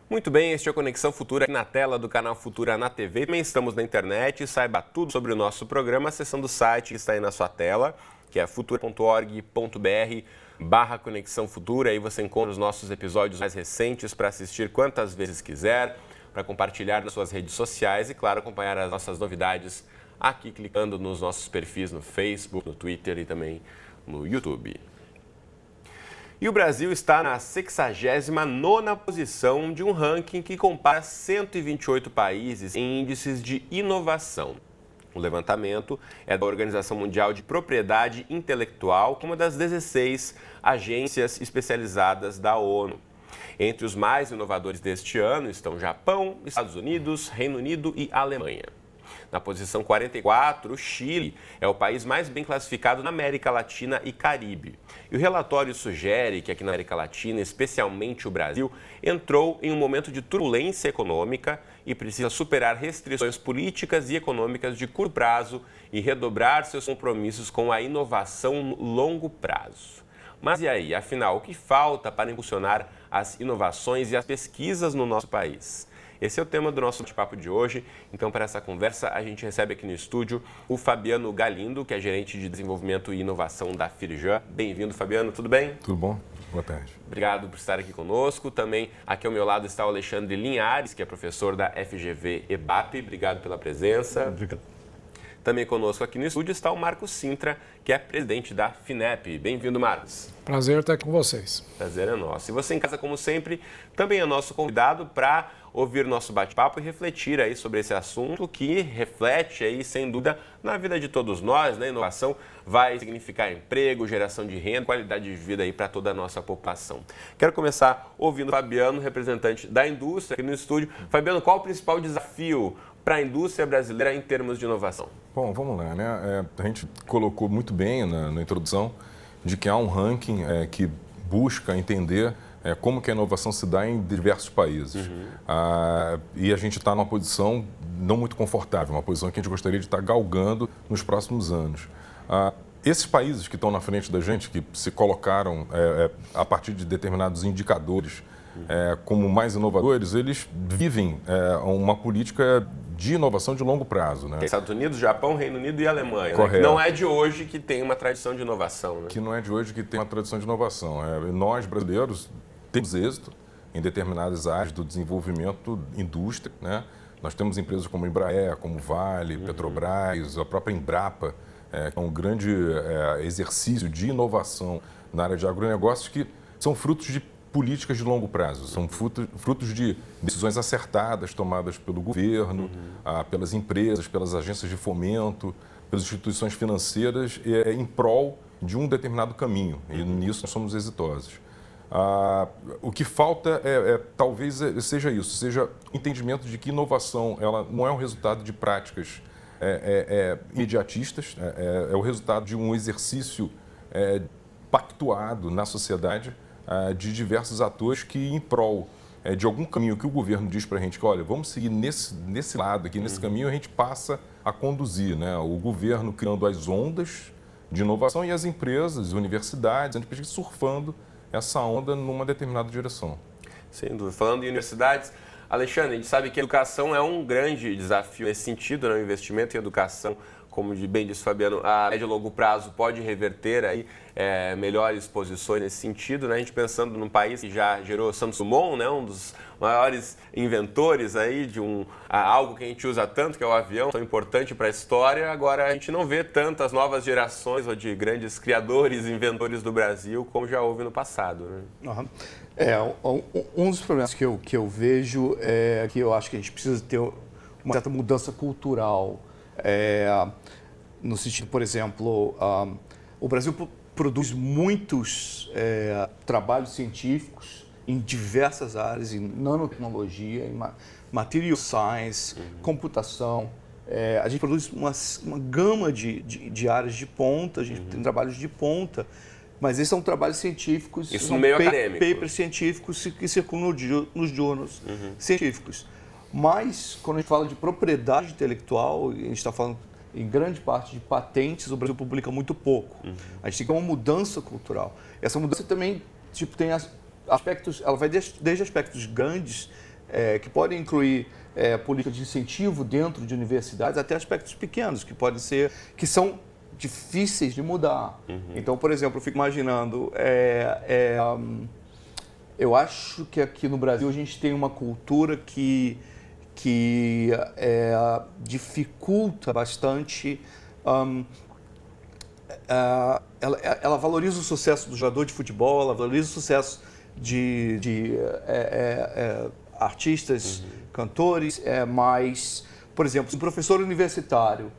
Muito bem, este é o Conexão Futura aqui na tela do canal Futura na TV. Também estamos na internet, saiba tudo sobre o nosso programa acessando o site que está aí na sua tela, que é futura.org.br/Conexão Futura. Aí você encontra os nossos episódios mais recentes para assistir quantas vezes quiser, para compartilhar nas suas redes sociais e, claro, acompanhar as nossas novidades aqui clicando nos nossos perfis no Facebook, no Twitter e também no YouTube. E o Brasil está na 69ª posição de um ranking que compara 128 países em índices de inovação. O levantamento é da Organização Mundial de Propriedade Intelectual, uma das 16 agências especializadas da ONU. Entre os mais inovadores deste ano estão Japão, Estados Unidos, Reino Unido e Alemanha. Na posição 44, o Chile é o país mais bem classificado na América Latina e Caribe. E o relatório sugere que aqui na América Latina, especialmente o Brasil, entrou em um momento de turbulência econômica e precisa superar restrições políticas e econômicas de curto prazo e redobrar seus compromissos com a inovação no longo prazo. Mas e aí, afinal, o que falta para impulsionar as inovações e as pesquisas no nosso país? Esse é o tema do nosso bate-papo de hoje. Então, para essa conversa, a gente recebe aqui no estúdio o Fabiano Galindo, que é gerente de desenvolvimento e inovação da Firjan. Bem-vindo, Fabiano. Tudo bem? Tudo bom? Boa tarde. Obrigado por estar aqui conosco. Também aqui ao meu lado está o Alexandre Linhares, que é professor da FGV EBAP. Obrigado pela presença. Obrigado. Também conosco aqui no estúdio está o Marcos Sintra, que é presidente da FINEP. Bem-vindo, Marcos. Prazer estar com vocês. Prazer é nosso. E você em casa, como sempre, também é nosso convidado para ouvir nosso bate-papo e refletir aí sobre esse assunto que reflete aí, sem dúvida, na vida de todos nós, né? Inovação vai significar emprego, geração de renda, qualidade de vida aí para toda a nossa população. Quero começar ouvindo o Fabiano, representante da indústria aqui no estúdio. Fabiano, qual o principal desafio para a indústria brasileira em termos de inovação? Bom, vamos lá, né? A gente colocou muito bem na introdução de que há um ranking que busca entender como que a inovação se dá em diversos países. E a gente está numa posição não muito confortável, uma posição que a gente gostaria de estar galgando nos próximos anos. Esses países que estão na frente da gente, que se colocaram a partir de determinados indicadores como mais inovadores, eles vivem uma política de inovação de longo prazo, né? Estados Unidos, Japão, Reino Unido e Alemanha. Correto. Né? Que não é de hoje que tem uma tradição de inovação. Né? Que não é de hoje que tem uma tradição de inovação. Nós, brasileiros, temos êxito em determinadas áreas do desenvolvimento indústria, né? Nós temos empresas como Embraer, como Vale, Petrobras, a própria Embrapa, que é um grande exercício de inovação na área de agronegócios que são frutos de políticas de longo prazo, são frutos de decisões acertadas tomadas pelo governo, pelas empresas, pelas agências de fomento, pelas instituições financeiras em prol de um determinado caminho, e nisso nós somos exitosos. O que falta talvez seja isso, seja entendimento de que inovação ela não é um resultado de práticas imediatistas, é o resultado de um exercício pactuado na sociedade de diversos atores que, em prol de algum caminho que o governo diz para a gente que, olha, vamos seguir nesse lado aqui, nesse caminho, a gente passa a conduzir, né? O governo criando as ondas de inovação e as empresas, universidades, a gente surfando essa onda numa determinada direção. Sem dúvida. Falando em universidades, Alexandre, a gente sabe que a educação é um grande desafio nesse sentido, né? O investimento em educação, como bem disse o Fabiano, a médio e longo prazo pode reverter aí melhores posições nesse sentido, né? A gente pensando num país que já gerou Santos Dumont, né? Um dos maiores inventores aí de algo que a gente usa tanto, que é o avião, tão importante para a história. Agora a gente não vê tantas novas gerações ou de grandes criadores, inventores do Brasil como já houve no passado, né? Um dos problemas que eu vejo é que eu acho que a gente precisa ter uma certa mudança cultural. No sentido, por exemplo, o Brasil produz muitos trabalhos científicos em diversas áreas, em nanotecnologia, em material science, computação. A gente produz uma gama de áreas de ponta, a gente tem trabalhos de ponta, mas esses são trabalhos científicos, isso são no meio acadêmico, papers científicos que circulam nos journals científicos. Mas, quando a gente fala de propriedade intelectual, a gente está falando em grande parte de patentes, o Brasil publica muito pouco. A gente tem que ter uma mudança cultural. Essa mudança também tem aspectos, ela vai desde aspectos grandes que podem incluir política de incentivo dentro de universidades, até aspectos pequenos que são difíceis de mudar. Então, por exemplo, eu fico imaginando, eu acho que aqui no Brasil a gente tem uma cultura que dificulta bastante. Ela valoriza o sucesso do jogador de futebol, ela valoriza o sucesso de artistas, cantores, mas, por exemplo, se um professor universitário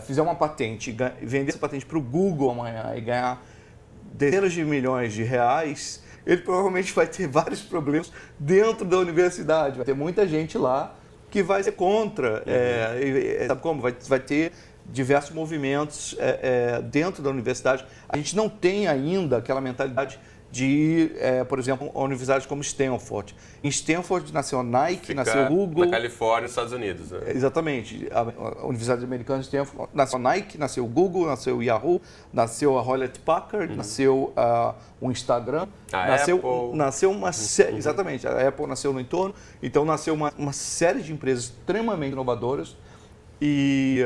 fizer uma patente, vender essa patente para o Google amanhã e ganhar dezenas de milhões de reais, ele provavelmente vai ter vários problemas dentro da universidade. Vai ter muita gente lá que vai ser contra. Sabe como? Vai ter diversos movimentos dentro da universidade. A gente não tem ainda aquela mentalidade de, por exemplo, universidades como Stanford. Em Stanford nasceu a Nike, nasceu o Google. Na Califórnia, nos Estados Unidos. Né? Exatamente. A Universidade Americana de Stanford nasceu a Nike, nasceu o Google, nasceu o Yahoo, nasceu a Hewlett Packard, nasceu o Instagram. Nasceu uma série. Exatamente. A Apple nasceu no entorno. Então nasceu uma série de empresas extremamente inovadoras e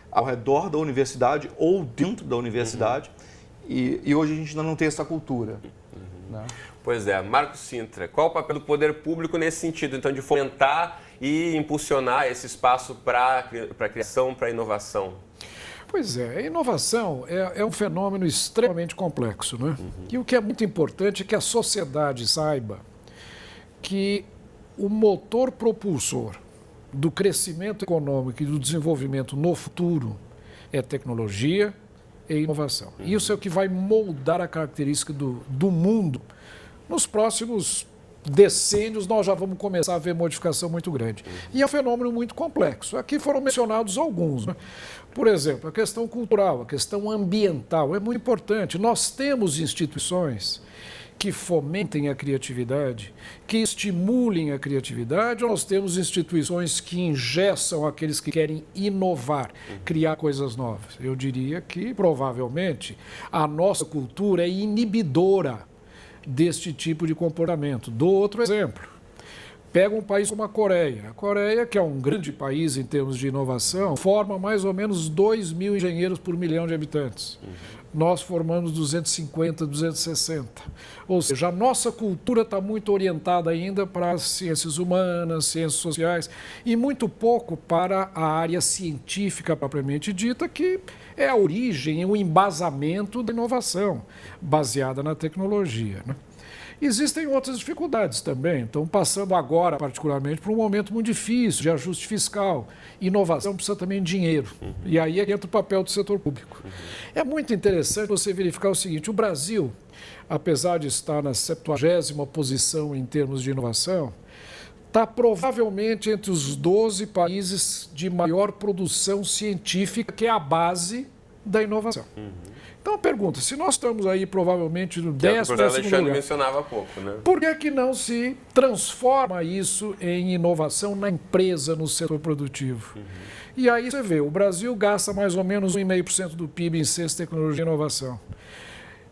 ao redor da universidade ou dentro da universidade. E hoje a gente ainda não tem essa cultura. Né? Pois é. Marcos Cintra, qual o papel do poder público nesse sentido, então, de fomentar e impulsionar esse espaço para a criação, para a inovação? Pois é, a inovação é um fenômeno extremamente complexo, né? E o que é muito importante é que a sociedade saiba que o motor propulsor do crescimento econômico e do desenvolvimento no futuro é tecnologia e inovação. Isso é o que vai moldar a característica do mundo. Nos próximos decênios, nós já vamos começar a ver modificação muito grande. E é um fenômeno muito complexo. Aqui foram mencionados alguns, né? Por exemplo, a questão cultural, a questão ambiental é muito importante. Nós temos instituições que fomentem a criatividade, que estimulem a criatividade, ou nós temos instituições que engessam aqueles que querem inovar, criar coisas novas. Eu diria que, provavelmente, a nossa cultura é inibidora deste tipo de comportamento. Dou outro exemplo. Pega um país como a Coreia. A Coreia, que é um grande país em termos de inovação, forma mais ou menos 2.000 engenheiros por milhão de habitantes. Nós formamos 250, 260. Ou seja, a nossa cultura está muito orientada ainda para as ciências humanas, ciências sociais, e muito pouco para a área científica propriamente dita, que é a origem, o embasamento da inovação, baseada na tecnologia, né? Existem outras dificuldades também. Então, passando agora, particularmente, por um momento muito difícil de ajuste fiscal. Inovação precisa também de dinheiro. E aí entra o papel do setor público. É muito interessante você verificar o seguinte: o Brasil, apesar de estar na 70ª posição em termos de inovação, está provavelmente entre os 12 países de maior produção científica, que é a base da inovação. Então, a pergunta, se nós estamos aí provavelmente no 10º lugar... Alexandre mencionava há pouco, né? Por que não se transforma isso em inovação na empresa, no setor produtivo? E aí você vê, o Brasil gasta mais ou menos 1,5% do PIB em ciência, tecnologia e inovação.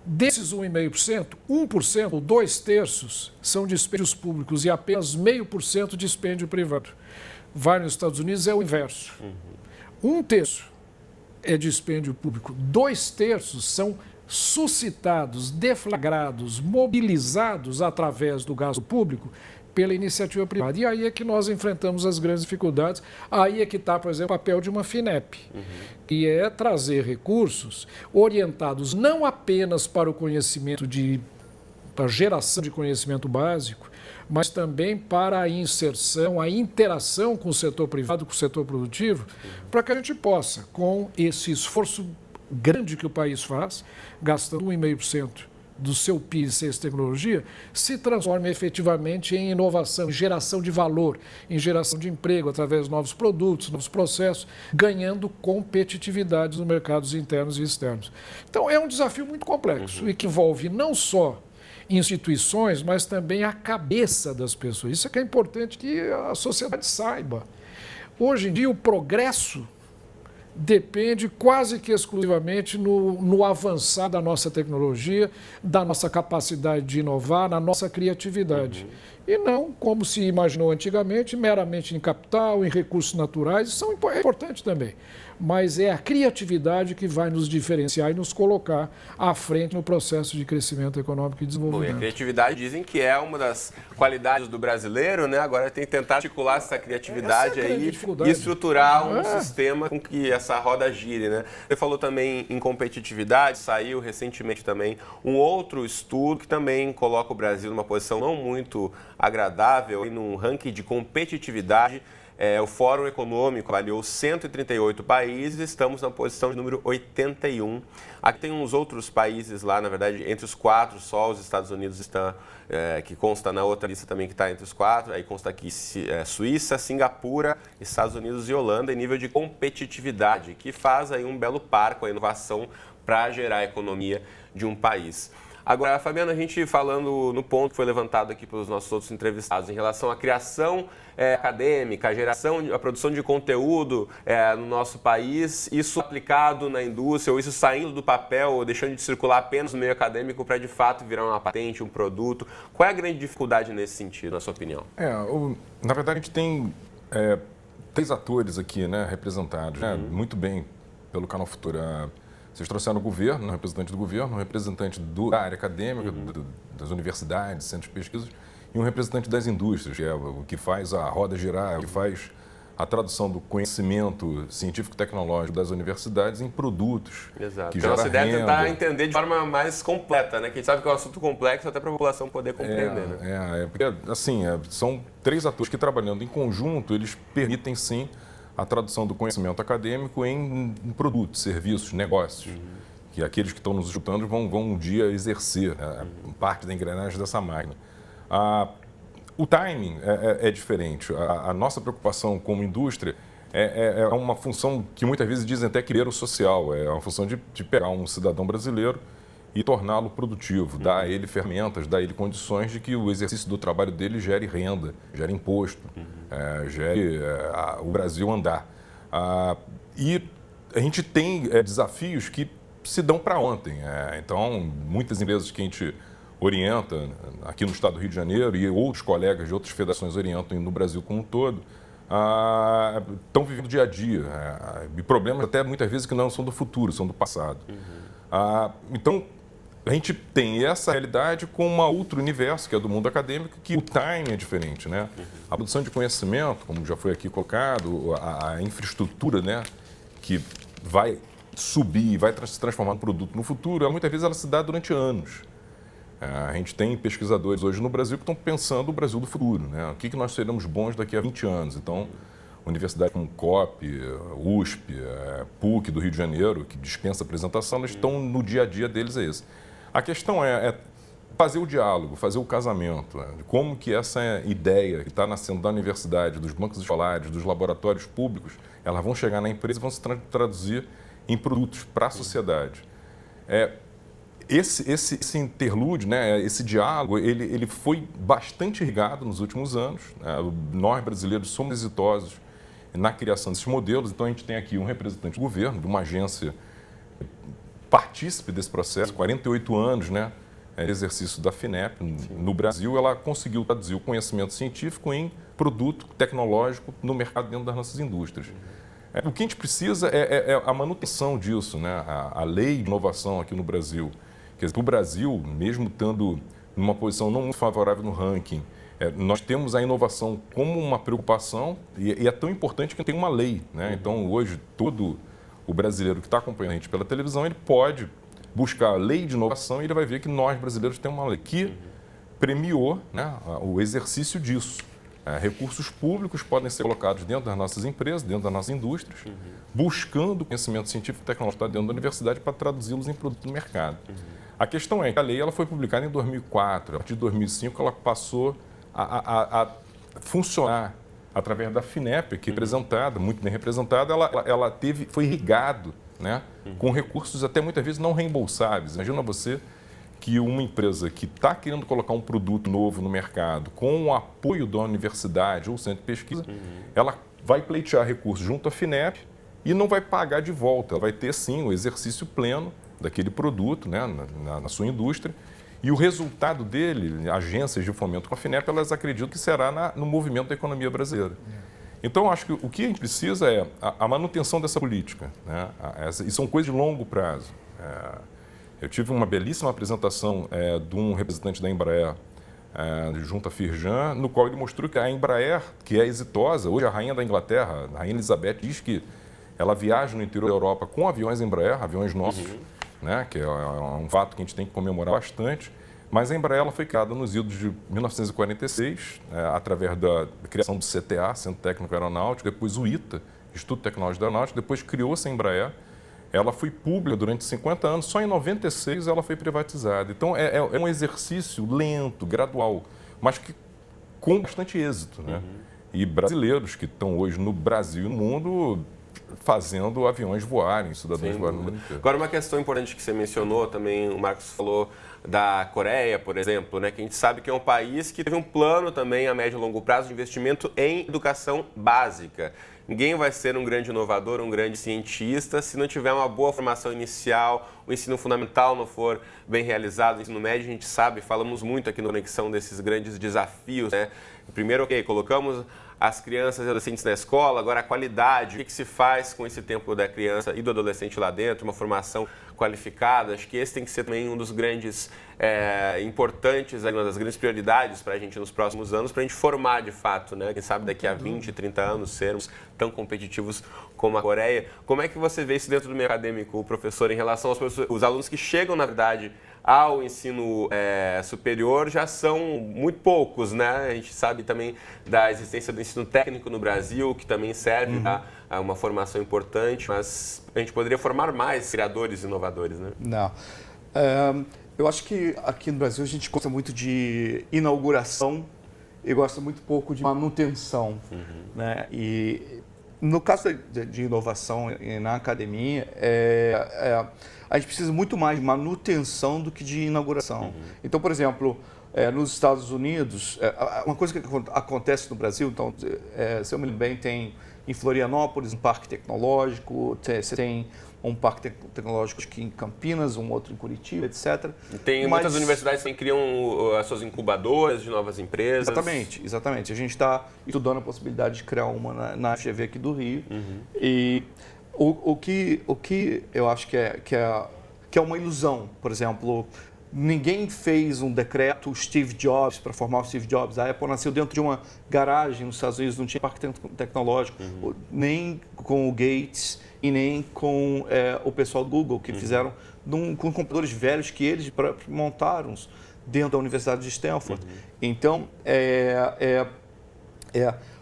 Desses 1,5%, 1% ou 2/3 são dispêndios públicos e apenas 0,5% dispêndio privado. Vai nos Estados Unidos é o inverso. 1/3 é dispêndio público, 2/3 são suscitados, deflagrados, mobilizados através do gasto público pela iniciativa privada. E aí é que nós enfrentamos as grandes dificuldades. Aí é que está, por exemplo, o papel de uma FINEP, que é trazer recursos orientados não apenas para o conhecimento para a geração de conhecimento básico, mas também para a inserção, a interação com o setor privado, com o setor produtivo, para que a gente possa, com esse esforço grande que o país faz, gastando 1,5% do seu PIB em ciência e tecnologia, se transforme efetivamente em inovação, em geração de valor, em geração de emprego, através de novos produtos, novos processos, ganhando competitividade nos mercados internos e externos. Então, é um desafio muito complexo e que envolve não só instituições, mas também a cabeça das pessoas. Isso é que é importante que a sociedade saiba. Hoje em dia, o progresso depende quase que exclusivamente no avançar da nossa tecnologia, da nossa capacidade de inovar, na nossa criatividade. E não, como se imaginou antigamente, meramente em capital, em recursos naturais, isso é importante também. Mas é a criatividade que vai nos diferenciar e nos colocar à frente no processo de crescimento econômico e desenvolvimento. Bom, e a criatividade dizem que é uma das qualidades do brasileiro, né? Agora tem que tentar articular essa criatividade aí e estruturar um sistema com que essa roda gire, né? Você falou também em competitividade, saiu recentemente também um outro estudo que também coloca o Brasil numa posição não muito agradável, num ranking de competitividade. O Fórum Econômico avaliou 138 países, estamos na posição de número 81. Aqui tem uns outros países lá, na verdade, entre os 4, só os Estados Unidos estão, que consta na outra lista também que está entre os 4, aí consta aqui Suíça, Singapura, Estados Unidos e Holanda, em nível de competitividade, que faz aí um belo par com a inovação para gerar a economia de um país. Agora, Fabiana, a gente falando no ponto que foi levantado aqui pelos nossos outros entrevistados, em relação à criação acadêmica, a produção de conteúdo no nosso país, isso aplicado na indústria, ou isso saindo do papel, ou deixando de circular apenas no meio acadêmico para, de fato, virar uma patente, um produto. Qual é a grande dificuldade nesse sentido, na sua opinião? Na verdade, a gente tem 3 atores aqui, né, representados, né, muito bem pelo Canal Futura. Vocês trouxeram o governo, um representante do governo, um representante da área acadêmica, das universidades, centros de pesquisa, e um representante das indústrias, que é o que faz a roda girar, o que faz a tradução do conhecimento científico-tecnológico das universidades em produtos. Exato. Que então, a nossa ideia é tentar renda. entender de forma mais completa, né? Que a gente sabe que é um assunto complexo até para a população poder compreender. Porque, assim, são 3 atores que, trabalhando em conjunto, eles permitem, sim, a tradução do conhecimento acadêmico em produtos, serviços, negócios, que aqueles que estão nos escutando vão um dia exercer parte da engrenagem dessa máquina. O timing é diferente. A nossa preocupação como indústria é uma função que muitas vezes dizem até que social, é uma função de pegar um cidadão brasileiro e torná-lo produtivo, dar a ele ferramentas, dar a ele condições de que o exercício do trabalho dele gere renda, gere imposto, gere o Brasil andar. E a gente tem desafios que se dão para ontem. Então, muitas empresas que a gente orienta aqui no estado do Rio de Janeiro e outros colegas de outras federações orientam no Brasil como um todo, estão vivendo dia a dia. E problemas até muitas vezes que não são do futuro, são do passado. Então, a gente tem essa realidade com um outro universo, que é do mundo acadêmico, que o timing é diferente, né? A produção de conhecimento, como já foi aqui colocado, a infraestrutura, né, que vai subir e vai se transformar em produto no futuro, muitas vezes ela se dá durante anos. A gente tem pesquisadores hoje no Brasil que estão pensando o Brasil do futuro, né? O que nós seremos bons daqui a 20 anos. Então, universidades como COP, USP, PUC do Rio de Janeiro, que dispensa apresentação, eles estão no dia a dia deles esse. A questão é fazer o diálogo, fazer o casamento, de como que essa ideia que está nascendo da universidade, dos bancos escolares, dos laboratórios públicos, elas vão chegar na empresa e vão se traduzir em produtos para a sociedade. Esse interlúdio, né, esse diálogo, ele foi bastante irrigado nos últimos anos. Nós, brasileiros, somos exitosos na criação desses modelos. Então, a gente tem aqui um representante do governo, de uma agência partícipe desse processo, 48 anos, né, exercício da FINEP. No Brasil, ela conseguiu traduzir o conhecimento científico em produto tecnológico no mercado dentro das nossas indústrias. O que a gente precisa é a manutenção disso, né? A lei de inovação aqui no Brasil. Quer dizer, o Brasil, mesmo estando numa posição não muito favorável no ranking, nós temos a inovação como uma preocupação e é tão importante que tem uma lei, né? Então, hoje, todo o brasileiro que está acompanhando a gente pela televisão, ele pode buscar a lei de inovação e ele vai ver que nós, brasileiros, temos uma lei que premiou, né, o exercício disso. Recursos públicos podem ser colocados dentro das nossas empresas, dentro das nossas indústrias, buscando conhecimento científico e tecnológico dentro da universidade para traduzi-los em produto no mercado. A questão é que a lei ela foi publicada em 2004. A partir de 2005, ela passou a funcionar através da FINEP, que representada, muito bem representada, ela foi irrigado, né, com recursos até muitas vezes não reembolsáveis. Imagina você que uma empresa que está querendo colocar um produto novo no mercado com o apoio da universidade ou centro de pesquisa, ela vai pleitear recursos junto à FINEP e não vai pagar de volta. Ela vai ter, sim, o exercício pleno daquele produto, né, na sua indústria. E o resultado dele, agências de fomento com a FINEP, elas acreditam que será no movimento da economia brasileira. Então, acho que o que a gente precisa é a manutenção dessa política, né? E são coisas de longo prazo. Eu tive uma belíssima apresentação de um representante da Embraer, junto à Firjan, no qual ele mostrou que a Embraer, que é exitosa, hoje a rainha da Inglaterra, a rainha Elizabeth, diz que ela viaja no interior da Europa com aviões Embraer, aviões nossos, né? Que é um fato que a gente tem que comemorar bastante. Mas a Embraer ela foi criada nos idos de 1946, através da criação do CTA, Centro Técnico Aeronáutico, depois o ITA, Instituto Tecnológico da Aeronáutica, depois criou-se a Embraer. Ela foi pública durante 50 anos, só em 96 ela foi privatizada. Então é um exercício lento, gradual, mas que com bastante êxito, né? E brasileiros que estão hoje no Brasil e no mundo fazendo aviões voarem, cidadãos voarem no mundo inteiro. Agora, uma questão importante que você mencionou também, o Marcos falou da Coreia, por exemplo, né, que a gente sabe que é um país que teve um plano também a médio e longo prazo de investimento em educação básica. Ninguém vai ser um grande inovador, um grande cientista, se não tiver uma boa formação inicial, o ensino fundamental não for bem realizado, o ensino médio, a gente sabe, falamos muito aqui no Conexão desses grandes desafios, né? Primeiro, colocamos as crianças e adolescentes na escola, agora a qualidade, o que se faz com esse tempo da criança e do adolescente lá dentro, uma formação qualificada, acho que esse tem que ser também um dos grandes importantes, uma das grandes prioridades para a gente nos próximos anos, para a gente formar de fato, né? Quem sabe daqui a 20, 30 anos sermos tão competitivos como a Coreia. Como é que você vê isso dentro do meio acadêmico, professor, em relação aos os alunos que chegam, na verdade, ao ensino superior já são muito poucos, né? A gente sabe também da existência do ensino técnico no Brasil, que também serve a uma formação importante, mas a gente poderia formar mais criadores e inovadores, né? Não. Eu acho que aqui no Brasil a gente gosta muito de inauguração e gosta muito pouco de manutenção, né? E no caso de inovação na academia, a gente precisa muito mais de manutenção do que de inauguração. Então, por exemplo, nos Estados Unidos, uma coisa que acontece no Brasil, então, se eu me lembro bem, tem em Florianópolis um parque tecnológico, você tem um parque tecnológico aqui em Campinas, um outro em Curitiba, etc. Tem muitas universidades que criam as suas incubadoras de novas empresas. Exatamente. A gente está estudando a possibilidade de criar uma na FGV aqui do Rio. E o que eu acho que é uma ilusão, por exemplo, ninguém fez um decreto Steve Jobs para formar o Steve Jobs. A Apple nasceu dentro de uma garagem nos Estados Unidos, não tinha parque tecnológico, nem com o Gates e nem com o pessoal do Google, que fizeram com computadores velhos que eles montaram dentro da Universidade de Stanford. Então,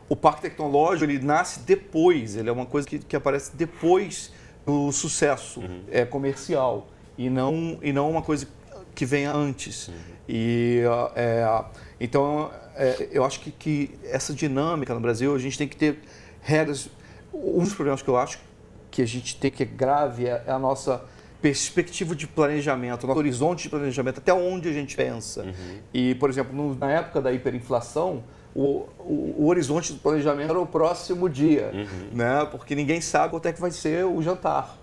o parque tecnológico ele nasce depois, ele é uma coisa que aparece depois do sucesso comercial e não uma coisa que venha antes. Então, eu acho que essa dinâmica no Brasil, a gente tem que ter regras. Um dos problemas que eu acho que a gente tem que é grave é a nossa perspectiva de planejamento, o nosso horizonte de planejamento, até onde a gente pensa. E, por exemplo, na época da hiperinflação, o horizonte do planejamento era o próximo dia, né? Porque ninguém sabe quanto é que vai ser o jantar.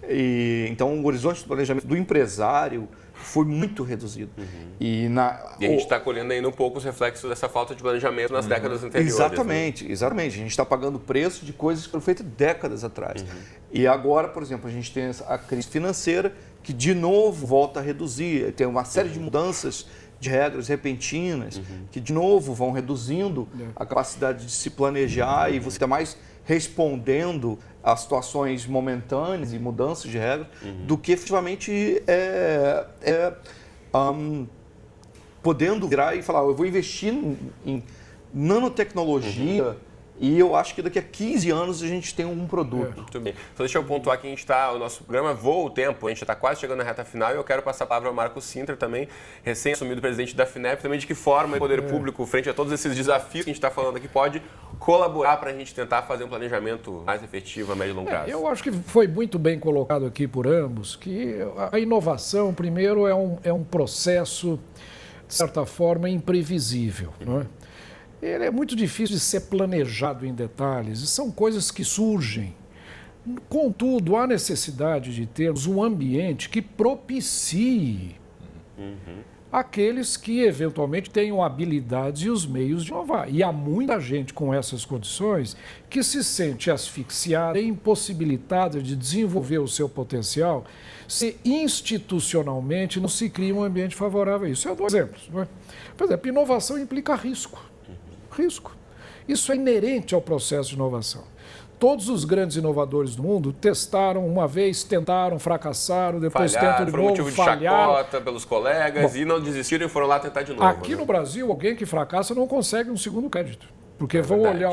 E, então, o horizonte do planejamento do empresário foi muito reduzido. E a gente está colhendo ainda um pouco os reflexos dessa falta de planejamento nas décadas anteriores. Exatamente. A gente está pagando preço de coisas que foram feitas décadas atrás. E agora, por exemplo, a gente tem a crise financeira que de novo volta a reduzir. Tem uma série de mudanças de regras repentinas que de novo vão reduzindo a capacidade de se planejar e você está mais respondendo a situações momentâneas e mudanças de regras do que efetivamente podendo virar e falar, eu vou investir em nanotecnologia e eu acho que daqui a 15 anos a gente tem um produto. Muito bem. Então deixa eu pontuar que o nosso programa voa o tempo, a gente está quase chegando na reta final e eu quero passar a palavra ao Marcos Sintra também, recém-assumido presidente da FINEP, também de que forma o poder público, frente a todos esses desafios que a gente está falando aqui, pode colaborar para a gente tentar fazer um planejamento mais efetivo a médio e longo prazo. Eu acho que foi muito bem colocado aqui por ambos, que a inovação, primeiro, é um processo, de certa forma, imprevisível, não é? Ele é muito difícil de ser planejado em detalhes, e são coisas que surgem Contudo, há necessidade de termos um ambiente que propicie aqueles que eventualmente tenham habilidades e os meios de inovar. E há muita gente com essas condições que se sente asfixiada e impossibilitada de desenvolver o seu potencial se institucionalmente não se cria um ambiente favorável a isso. Eu dou exemplos. Não é? Por exemplo, inovação implica risco. Risco. Isso é inerente ao processo de inovação. Todos os grandes inovadores do mundo testaram uma vez, tentaram, fracassaram, depois tentam de novo, motivo de falharam. chacota pelos colegas e não desistiram e foram lá tentar de novo. Aqui no Brasil, alguém que fracassa não consegue um segundo crédito. Porque vão olhar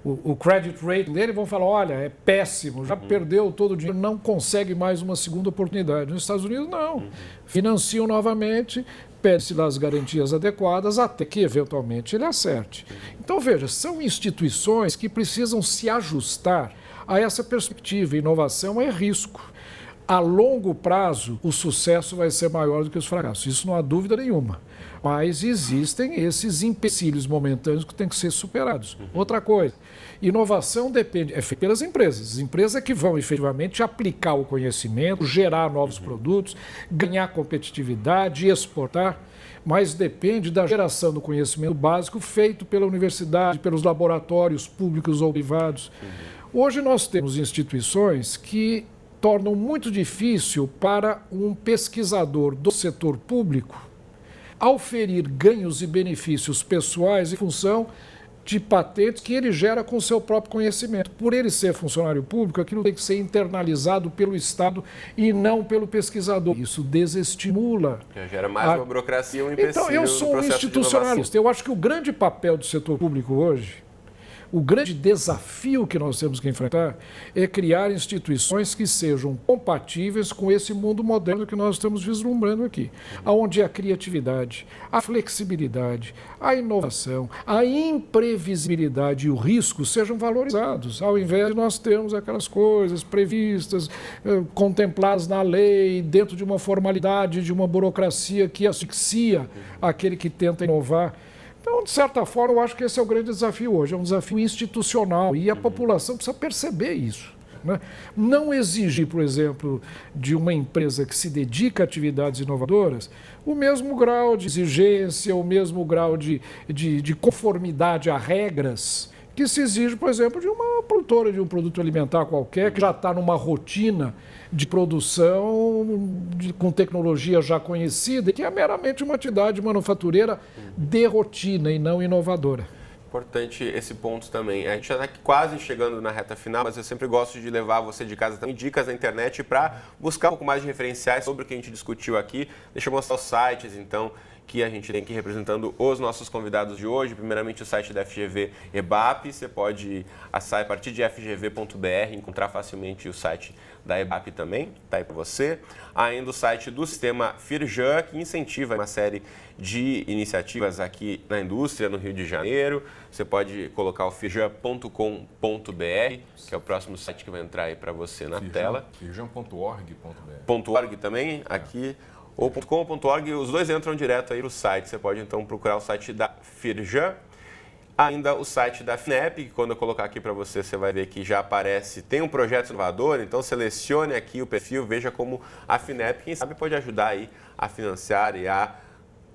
o credit rating dele e vão falar, olha, é péssimo, já perdeu todo o dinheiro, não consegue mais uma segunda oportunidade. Nos Estados Unidos, não. Financiam novamente, pede-se lá as garantias adequadas até que, eventualmente, ele acerte. Então, veja, são instituições que precisam se ajustar a essa perspectiva. Inovação é risco. A longo prazo, o sucesso vai ser maior do que os fracassos. Isso não há dúvida nenhuma. Mas existem esses empecilhos momentâneos que têm que ser superados. Outra coisa, inovação depende, é feita pelas empresas. As empresas é que vão efetivamente aplicar o conhecimento, gerar novos produtos, ganhar competitividade, exportar, mas depende da geração do conhecimento básico feito pela universidade, pelos laboratórios públicos ou privados. Hoje nós temos instituições que tornam muito difícil para um pesquisador do setor público auferir ganhos e benefícios pessoais em função de patentes que ele gera com o seu próprio conhecimento. Por ele ser funcionário público, aquilo tem que ser internalizado pelo Estado e não pelo pesquisador. Isso desestimula. Já gera mais uma burocracia, um empecilho. Então, eu sou um institucionalista. Eu acho que o grande papel do setor público hoje, o grande desafio que nós temos que enfrentar é criar instituições que sejam compatíveis com esse mundo moderno que nós estamos vislumbrando aqui, onde a criatividade, a flexibilidade, a inovação, a imprevisibilidade e o risco sejam valorizados, ao invés de nós termos aquelas coisas previstas, contempladas na lei, dentro de uma formalidade, de uma burocracia que asfixia aquele que tenta inovar. Então, de certa forma, eu acho que esse é o grande desafio hoje, é um desafio institucional e a população precisa perceber isso. Né? Não exigir, por exemplo, de uma empresa que se dedica a atividades inovadoras o mesmo grau de exigência, o mesmo grau de conformidade a regras que se exige, por exemplo, de uma produtora de um produto alimentar qualquer, que já está numa rotina de produção com tecnologia já conhecida, que é meramente uma atividade manufatureira de rotina e não inovadora. Importante esse ponto também. A gente já está quase chegando na reta final, mas eu sempre gosto de levar você de casa também dicas na internet para buscar um pouco mais de referenciais sobre o que a gente discutiu aqui. Deixa eu mostrar os sites, então, que a gente tem aqui representando os nossos convidados de hoje. Primeiramente, o site da FGV EBAP. Você pode acessar a partir de fgv.br, encontrar facilmente o site da EBAP também, está aí para você. Ainda o site do sistema Firjan, que incentiva uma série de iniciativas aqui na indústria, no Rio de Janeiro. Você pode colocar o firjan.com.br, que é o próximo site que vai entrar aí para você na tela. Firjan.org.br. .org também, aqui. Ou .com.org, os dois entram direto aí no site. Você pode então procurar o site da Firjan. Ainda o site da FINEP, que quando eu colocar aqui para você, você vai ver que já aparece, tem um projeto inovador, então selecione aqui o perfil, veja como a FINEP, quem sabe, pode ajudar aí a financiar e a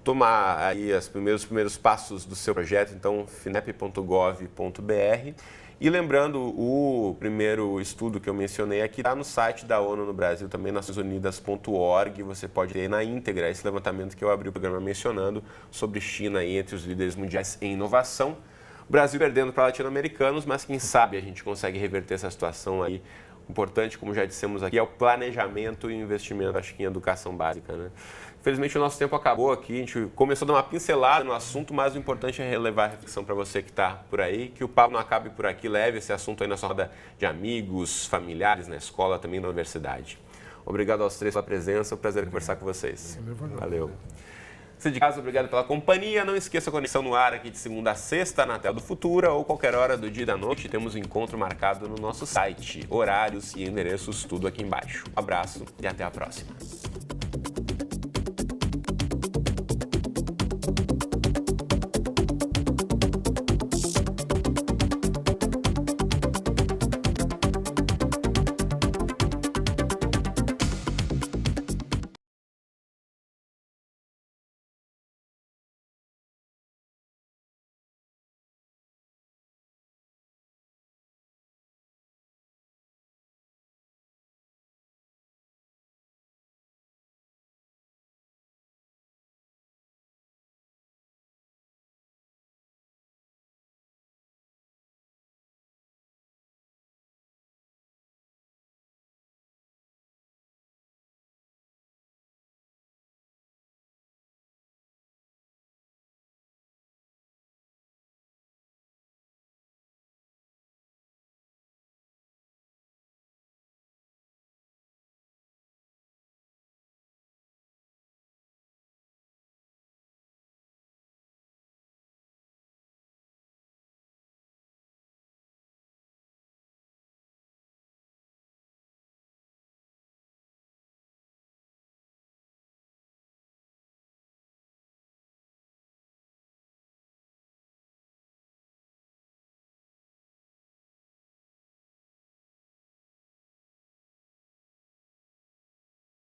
tomar aí os primeiros passos do seu projeto, então finep.gov.br. E lembrando, o primeiro estudo que eu mencionei aqui está no site da ONU no Brasil, também naçõesunidas.org. Você pode ter na íntegra esse levantamento que eu abri o programa mencionando sobre China aí entre os líderes mundiais em inovação. O Brasil perdendo para latino-americanos, mas quem sabe a gente consegue reverter essa situação aí. Importante, como já dissemos aqui, é o planejamento e o investimento, acho que em educação básica, né? Infelizmente, o nosso tempo acabou aqui, a gente começou a dar uma pincelada no assunto, mas o importante é relevar a reflexão para você que está por aí, que o papo não acabe por aqui, leve esse assunto aí na sua roda de amigos, familiares, na escola, também na universidade. Obrigado aos três pela presença, é um prazer conversar com vocês. Valeu. Você de casa, obrigado pela companhia. Não esqueça a conexão no ar aqui de segunda a sexta na tela do Futura ou qualquer hora do dia e da noite. Temos um encontro marcado no nosso site. Horários e endereços, tudo aqui embaixo. Um abraço e até a próxima.